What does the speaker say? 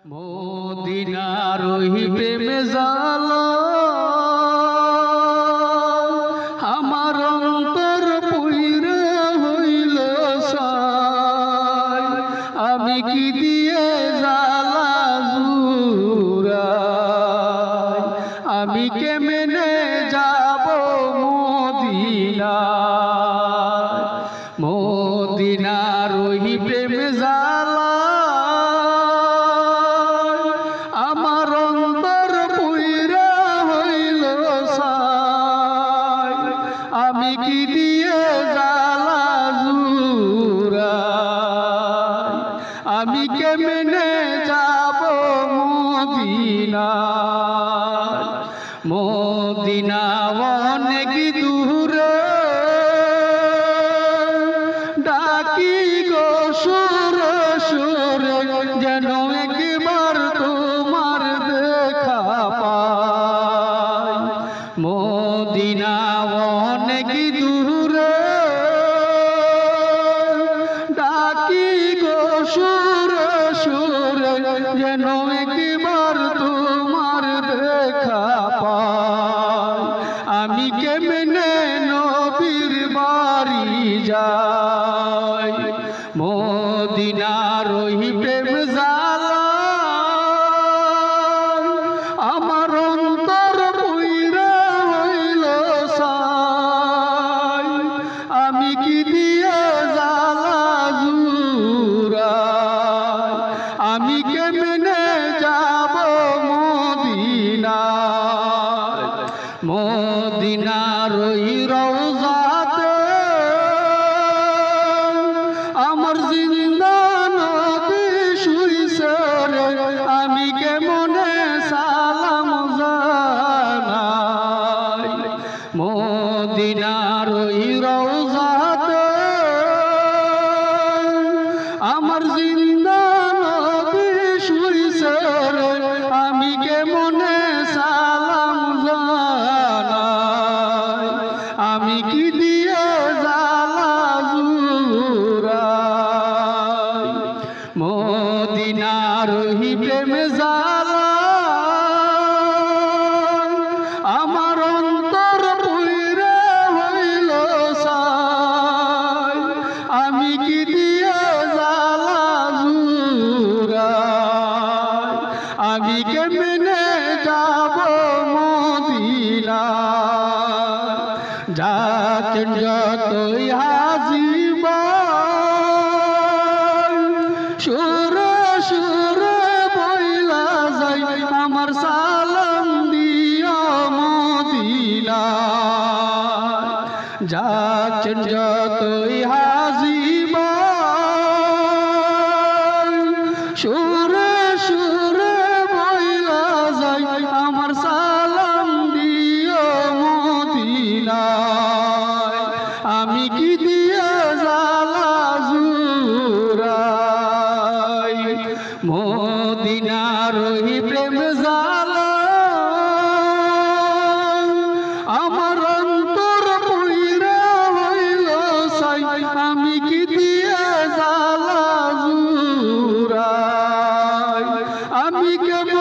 মদিনার ওই প্রেমে জালা আমার অন্তর পুইরা হইল সাই। আমি কি দিয়ে জালা জুড়াই, আমি কেমনে যাব মদিনায়। মদিনার ওই প্রেমে জালা আমার অন্তর পুইরা হইল সাই। আমি কি দিয়ে জালা জুড়াই, আমি কেমনে যাব মদিনায়। মদিনা অনেক দূরে, ডাকি গো সুরে সুরে যেন একবার তোমার দেখা পাই। মদিনা অনেক দূরে, ডাকি গো সুরে সুরে যেন একবার তোমার দেখা পাই। আমি কেমনে নবীর বাড়ি যাই। মদিনার ওই প্রেম জালা আমার অন্তর পুইরা হইল সাই। আমি কি দিয়ে জালা জুড়াই, আমি কেমনে যাব মদিনায়। মদিনার ওই রওজাতে আমার জিন্দা নবী শুইছে রে, আমি কেমনে সালাম জানাই। মদিনার ওই রওজাতে আমার জিন্দা নবী শুইছে রে, আমি কেমনে সালাম জানাই। আমি কি দিয়ে জালা জুড়াই। মদিনার ওই প্রেম জালা আমার অন্তর পুইরা হইল সাই। আমি কি দিয়ে জালা জুড়াই, আমি কেমনে যাব মদিনায়। যাচ্ছেন যতই হাজী ভাই, সুরে সুরে বইলা যাই আমার সালাম দিও মদিনায়। যাচ্ছেন যতই হাজী ভাই, সুরে সুরে বইলা যাই আমার সালাম দিও মদিনায়। আমি কি দিয়ে জালা জুড়াই। মদিনার ওই প্রেম জালা আমার অন্তর পুইরা হইল সাই। আমি কি দিয়ে জালা জুড়াই, আমি কেমন